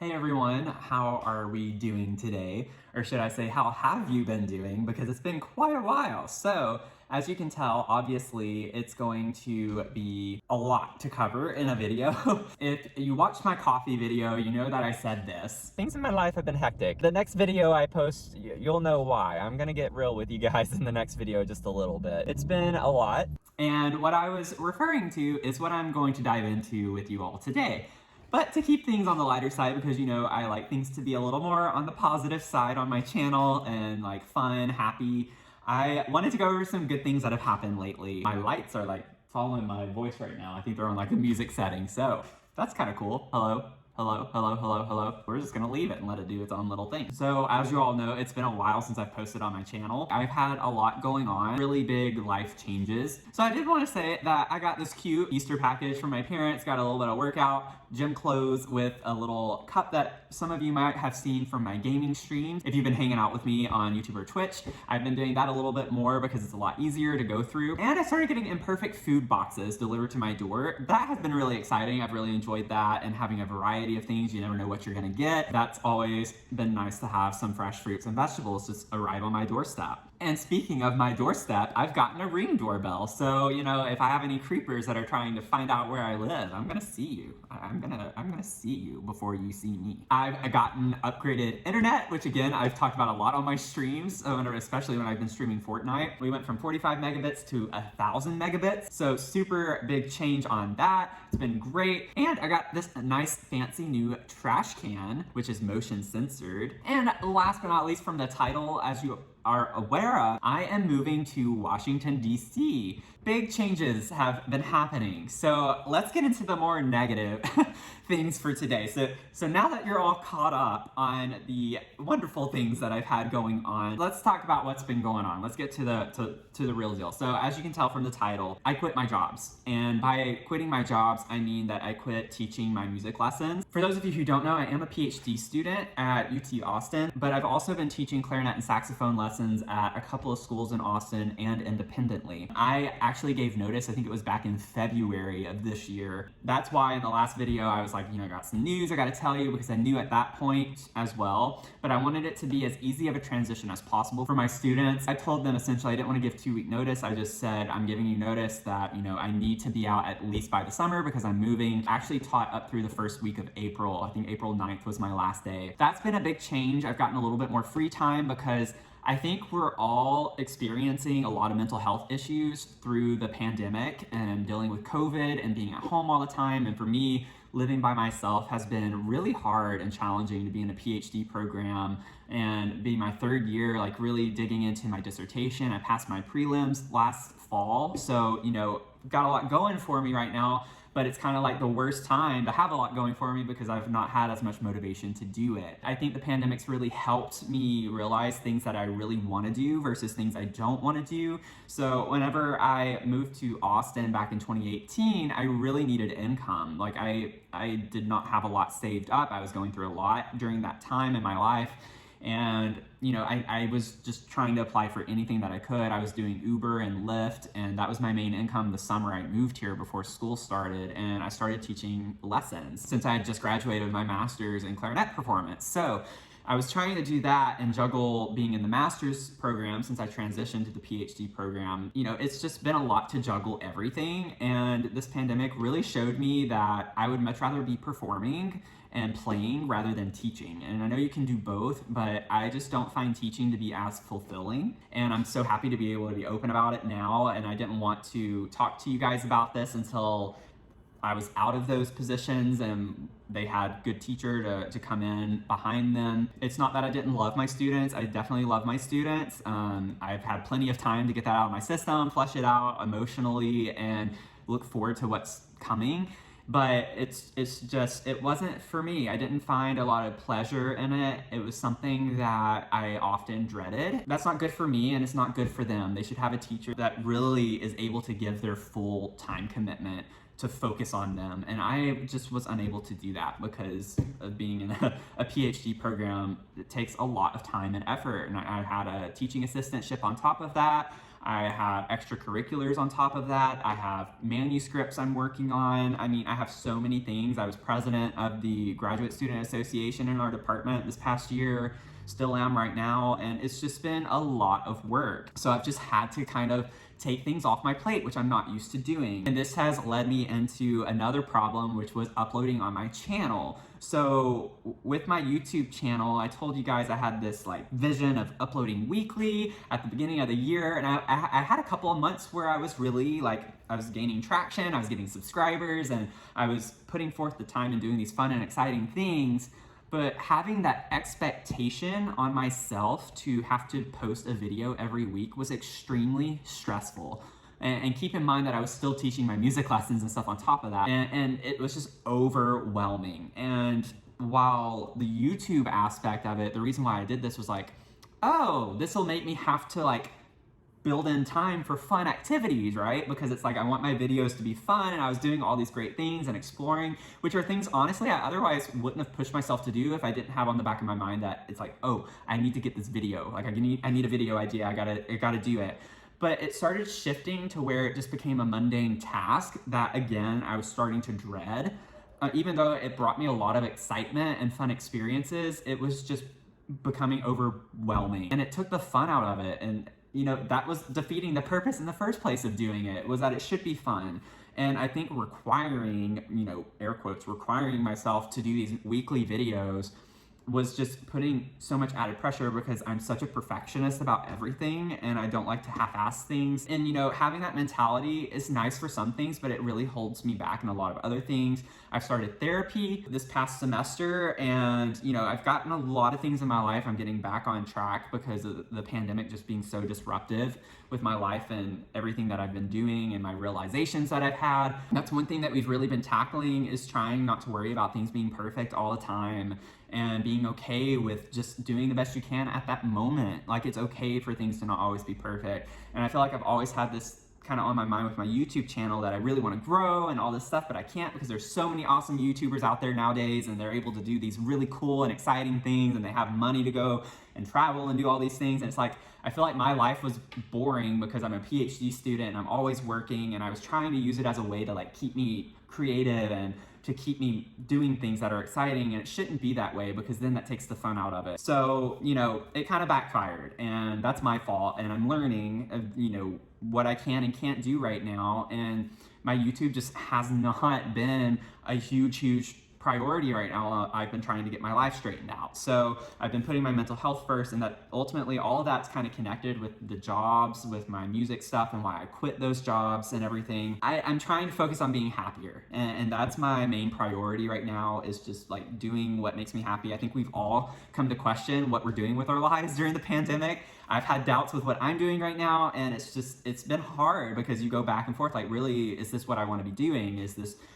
Hey everyone, how are we doing today? Or should I say, how have you been doing? Because it's been quite a while. So, as you can tell, obviously it's going to be a lot to cover in a video. If you watched my coffee video, you know that I said this. Things in my life have been hectic. The next video I post, you'll know why. I'm gonna get real with you guys in the next video just a little bit. It's been a lot. And what I was referring to is what I'm going to dive into with you all today. But to keep things on the lighter side, because you know I like things to be a little more on the positive side on my channel and like fun, happy, I wanted to go over some good things that have happened lately. My lights are like following my voice right now. I think they're on like a music setting, so that's kind of cool. Hello. Hello, hello, hello, hello. We're just gonna leave it and let it do its own little thing. So as you all know, it's been a while since I've posted on my channel. I've had a lot going on, really big life changes. So I did want to say that I got this cute Easter package from my parents, got a little bit of workout, gym clothes with a little cup that some of you might have seen from my gaming streams. If you've been hanging out with me on YouTube or Twitch, I've been doing that a little bit more because it's a lot easier to go through. And I started getting imperfect food boxes delivered to my door. That has been really exciting. I've really enjoyed that, and having a variety of things. You never know what you're gonna get. That's always been nice to have some fresh fruits and vegetables just arrive on my doorstep. And speaking of my doorstep, I've gotten a Ring doorbell. So, you know, if I have any creepers that are trying to find out where I live, I'm gonna see you. I'm gonna see you before you see me. I've gotten upgraded internet, which again, I've talked about a lot on my streams, especially when I've been streaming Fortnite. We went from 45 megabits to 1,000 megabits. So super big change on that. It's been great. And I got this nice fancy new trash can, which is motion censored. And last but not least, from the title, as you are aware of, I am moving to Washington, D.C. Big changes have been happening. So let's get into the more negative things for today. So now that you're all caught up on the wonderful things that I've had going on, let's talk about what's been going on. Let's get to the real deal. So as you can tell from the title, I quit my jobs. And by quitting my jobs, I mean that I quit teaching my music lessons. For those of you who don't know, I am a PhD student at UT Austin, but I've also been teaching clarinet and saxophone lessons at a couple of schools in Austin and independently. I actually gave notice, I think it was back in February of this year. That's why in the last video I was like, you know, I got some news I gotta tell you, because I knew at that point as well, but I wanted it to be as easy of a transition as possible for my students. I told them essentially I didn't want to give 2-week notice. I just said, I'm giving you notice that, you know, I need to be out at least by the summer because I'm moving. I actually taught up through the first week of April. I think April 9th was my last day. That's been a big change. I've gotten a little bit more free time because I think we're all experiencing a lot of mental health issues through the pandemic and dealing with COVID and being at home all the time. And for me, living by myself has been really hard and challenging to be in a PhD program and being my third year, like really digging into my dissertation. I passed my prelims last fall. So, you know, got a lot going for me right now, but it's kind of like the worst time to have a lot going for me because I've not had as much motivation to do it. I think the pandemic's really helped me realize things that I really want to do versus things I don't want to do. So whenever I moved to Austin back in 2018, I really needed income. Like I did not have a lot saved up. I was going through a lot during that time in my life. And, you know, I was just trying to apply for anything that I could. I was doing Uber and Lyft, and that was my main income the summer I moved here before school started. And I started teaching lessons since I had just graduated with my master's in clarinet performance. So I was trying to do that and juggle being in the master's program since I transitioned to the PhD program. You know, it's just been a lot to juggle everything. And this pandemic really showed me that I would much rather be performing and playing rather than teaching. And I know you can do both, but I just don't find teaching to be as fulfilling. And I'm so happy to be able to be open about it now. And I didn't want to talk to you guys about this until I was out of those positions and they had good teacher to come in behind them. It's not that I didn't love my students. I definitely love my students. I've had plenty of time to get that out of my system, flush it out emotionally, and look forward to what's coming. But it's just, it wasn't for me. I didn't find a lot of pleasure in it. It was something that I often dreaded. That's not good for me, and it's not good for them. They should have a teacher that really is able to give their full time commitment to focus on them. And I just was unable to do that because of being in a PhD program. It takes a lot of time and effort. And I had a teaching assistantship on top of that. I have extracurriculars on top of that. I have manuscripts I'm working on. I mean, I have so many things. I was president of the Graduate Student Association in our department this past year, still am right now, and it's just been a lot of work. So I've just had to kind of take things off my plate, which I'm not used to doing. And this has led me into another problem, which was uploading on my channel. So with my YouTube channel, I told you guys I had this like vision of uploading weekly at the beginning of the year. And I had a couple of months where I was really like, I was gaining traction, I was getting subscribers, and I was putting forth the time and doing these fun and exciting things. But having that expectation on myself to have to post a video every week was extremely stressful. And keep in mind that I was still teaching my music lessons and stuff on top of that. And it was just overwhelming. And while the YouTube aspect of it, the reason why I did this was like, oh, this will make me have to like build in time for fun activities, right? Because it's like, I want my videos to be fun, and I was doing all these great things and exploring, which are things, honestly, I otherwise wouldn't have pushed myself to do if I didn't have on the back of my mind that it's like, oh, I need to get this video. Like I need a video idea, I gotta do it. But it started shifting to where it just became a mundane task that, again, I was starting to dread. Even though it brought me a lot of excitement and fun experiences, it was just becoming overwhelming. And it took the fun out of it. And you know, that was defeating the purpose in the first place of doing it, was that it should be fun. And I think requiring, you know, air quotes, requiring myself to do these weekly videos was just putting so much added pressure, because I'm such a perfectionist about everything and I don't like to half-ass things. And you know, having that mentality is nice for some things, but it really holds me back in a lot of other things. I've started therapy this past semester, and you know, I've gotten a lot of things in my life. I'm getting back on track because of the pandemic just being so disruptive with my life and everything that I've been doing and my realizations that I've had. That's one thing that we've really been tackling, is trying not to worry about things being perfect all the time, and being okay with just doing the best you can at that moment. Like, it's okay for things to not always be perfect. And I feel like I've always had this kind of on my mind with my YouTube channel, that I really want to grow and all this stuff, but I can't, because there's so many awesome YouTubers out there nowadays, and they're able to do these really cool and exciting things, and they have money to go and travel and do all these things. And it's like, I feel like my life was boring because I'm a PhD student and I'm always working, and I was trying to use it as a way to like keep me creative and to keep me doing things that are exciting, and it shouldn't be that way, because then that takes the fun out of it. So, you know, it kind of backfired, and that's my fault, and I'm learning, you know, what I can and can't do right now. And my YouTube just has not been a huge priority right now. I've been trying to get my life straightened out. So I've been putting my mental health first, and that ultimately all of that's kind of connected with the jobs, with my music stuff, and why I quit those jobs and everything. I'm trying to focus on being happier, and that's my main priority right now, is just like doing what makes me happy. I think we've all come to question what we're doing with our lives during the pandemic. I've had doubts with what I'm doing right now, and it's been hard, because you go back and forth, like, really, is this what I want to be doing?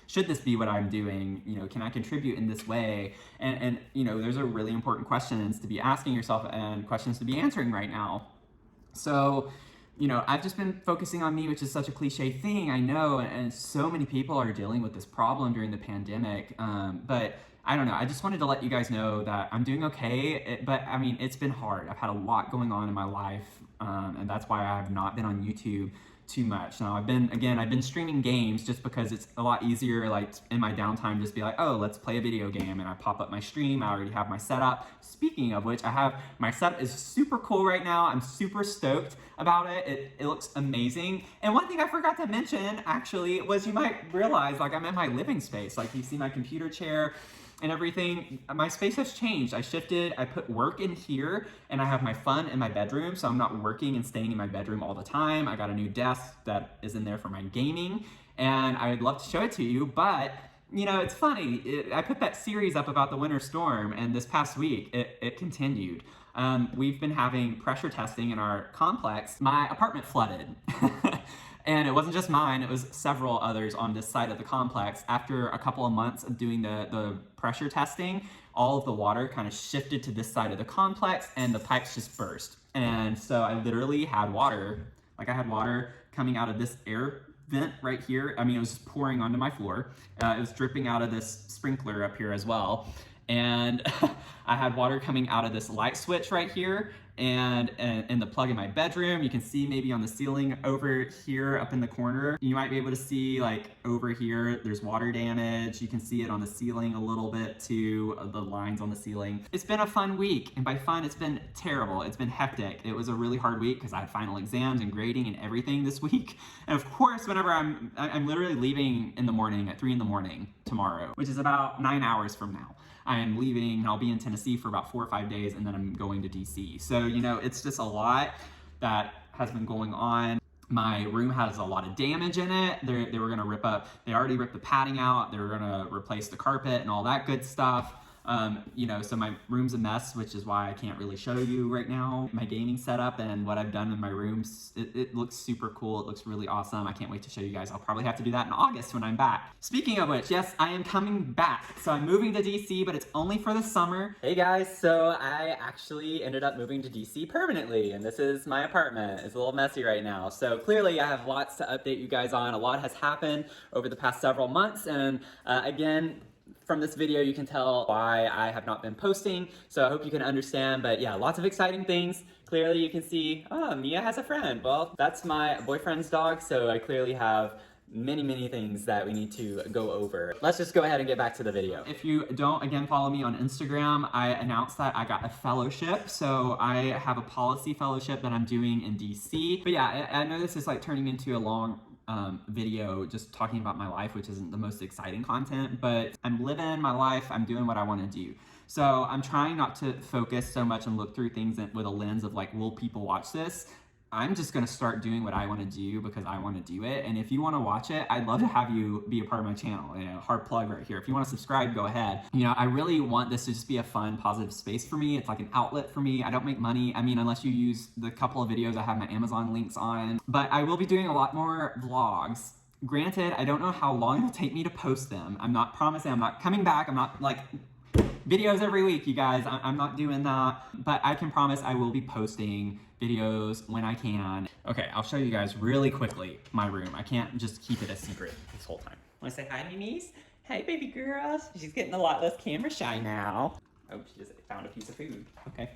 Should this be what I'm doing? You know, can I contribute in this way? And you know, those are really important questions to be asking yourself and questions to be answering right now. So, you know, I've just been focusing on me, which is such a cliche thing, I know, and so many people are dealing with this problem during the pandemic. But I don't know, I just wanted to let you guys know that I'm doing okay, but I mean, it's been hard. I've had a lot going on in my life, and that's why I have not been on YouTube too much. Now, I've been streaming games just because it's a lot easier, like in my downtime, just be like, oh, let's play a video game, and I pop up my stream. I already have my setup. Speaking of which, my setup is super cool right now. I'm super stoked about it. It looks amazing. And one thing I forgot to mention, actually, was, you might realize, like, I'm in my living space. Like, you see my computer chair and everything. My space has changed. I shifted, I put work in here, and I have my fun in my bedroom, so I'm not working and staying in my bedroom all the time. I got a new desk that is in there for my gaming, and I would love to show it to you, but you know, it's funny. I put that series up about the winter storm, and this past week, it continued. We've been having pressure testing in our complex. My apartment flooded. And it wasn't just mine, it was several others on this side of the complex. After a couple of months of doing the pressure testing, all of the water kind of shifted to this side of the complex, and the pipes just burst. And so I literally had water, like I had water coming out of this air vent right here. I mean, it was just pouring onto my floor. It was dripping out of this sprinkler up here as well. And I had water coming out of this light switch right here, and the plug in my bedroom. You can see maybe on the ceiling over here up in the corner. You might be able to see like over here, there's water damage. You can see it on the ceiling a little bit too, the lines on the ceiling. It's been a fun week, and by fun, it's been terrible. It's been hectic. It was a really hard week because I had final exams and grading and everything this week. And of course, whenever I'm literally leaving in the morning at 3 in the morning tomorrow, which is about 9 hours from now. I am leaving and I'll be in Tennessee for about 4 or 5 days, and then I'm going to DC. So, you know, it's just a lot that has been going on. My room has a lot of damage in it. They were gonna they already ripped the padding out. They were gonna replace the carpet and all that good stuff. You know, so my room's a mess, which is why I can't really show you right now my gaming setup and what I've done in my rooms. It looks super cool. It looks really awesome. I can't wait to show you guys. I'll probably have to do that in August when I'm back. Speaking of which, yes, I am coming back. So I'm moving to DC, but it's only for the summer. Hey guys, so I actually ended up moving to DC permanently, and this is my apartment. It's a little messy right now. So clearly I have lots to update you guys on. A lot has happened over the past several months, and again, from this video, you can tell why I have not been posting, so I hope you can understand. But yeah, lots of exciting things. Clearly you can see, oh, Mia has a friend. Well, that's my boyfriend's dog, so I clearly have many things that we need to go over. Let's just go ahead and get back to the video. If you don't, again, follow me on Instagram, I announced that I got a fellowship. So I have a policy fellowship that I'm doing in DC. But yeah, I know this is like turning into a long video just talking about my life, which isn't the most exciting content, but I'm living my life. I'm doing what I want to do. So I'm trying not to focus so much and look through things with a lens of like, will people watch this? I'm just gonna start doing what I want to do because I want to do it. And if you want to watch it, I'd love to have you be a part of my channel. You know, hard plug right here. If you want to subscribe, go ahead. You know, I really want this to just be a fun, positive space for me. It's like an outlet for me. I don't make money. I mean, unless you use the couple of videos I have my Amazon links on. But I will be doing a lot more vlogs. Granted, I don't know how long it'll take me to post them. I'm not promising. I'm not coming back. I'm not like videos every week, you guys. I'm not doing that, but I can promise I will be posting videos when I can. Okay, I'll show you guys really quickly my room. I can't just keep it a secret this whole time. Wanna say hi, Mimi's? Hey, baby girls. She's getting a lot less camera shy now. Oh, she just found a piece of food. Okay.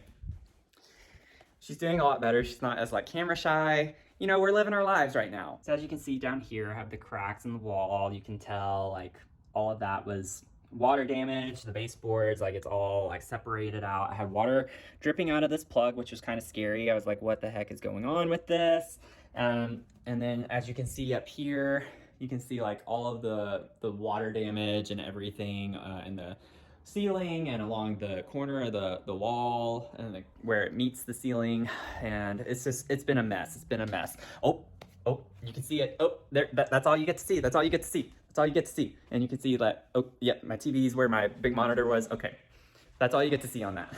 She's doing a lot better. She's not as like camera shy. You know, we're living our lives right now. So as you can see down here, I have the cracks in the wall. You can tell like all of that was water damage. The baseboards, like it's all like separated out. I had water dripping out of this plug, which was kind of scary. I was like, what the heck is going on with this? And then as you can see up here, you can see like all of the water damage and everything in the ceiling and along the corner of the wall and where it meets the ceiling. And it's been a mess. It's been a mess. Oh, you can see it. Oh, there, that's all you get to see. That's all you get to see. That's all you get to see. And you can see that, oh, yeah, my TV is where my big monitor was. Okay, that's all you get to see on that.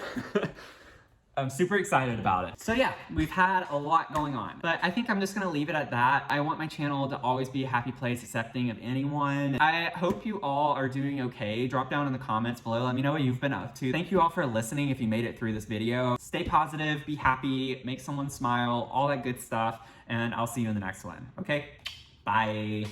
I'm super excited about it. So yeah, we've had a lot going on, but I think I'm just gonna leave it at that. I want my channel to always be a happy place, accepting of anyone. I hope you all are doing okay. Drop down in the comments below. Let me know what you've been up to. Thank you all for listening if you made it through this video. Stay positive, be happy, make someone smile, all that good stuff, and I'll see you in the next one, okay? Bye.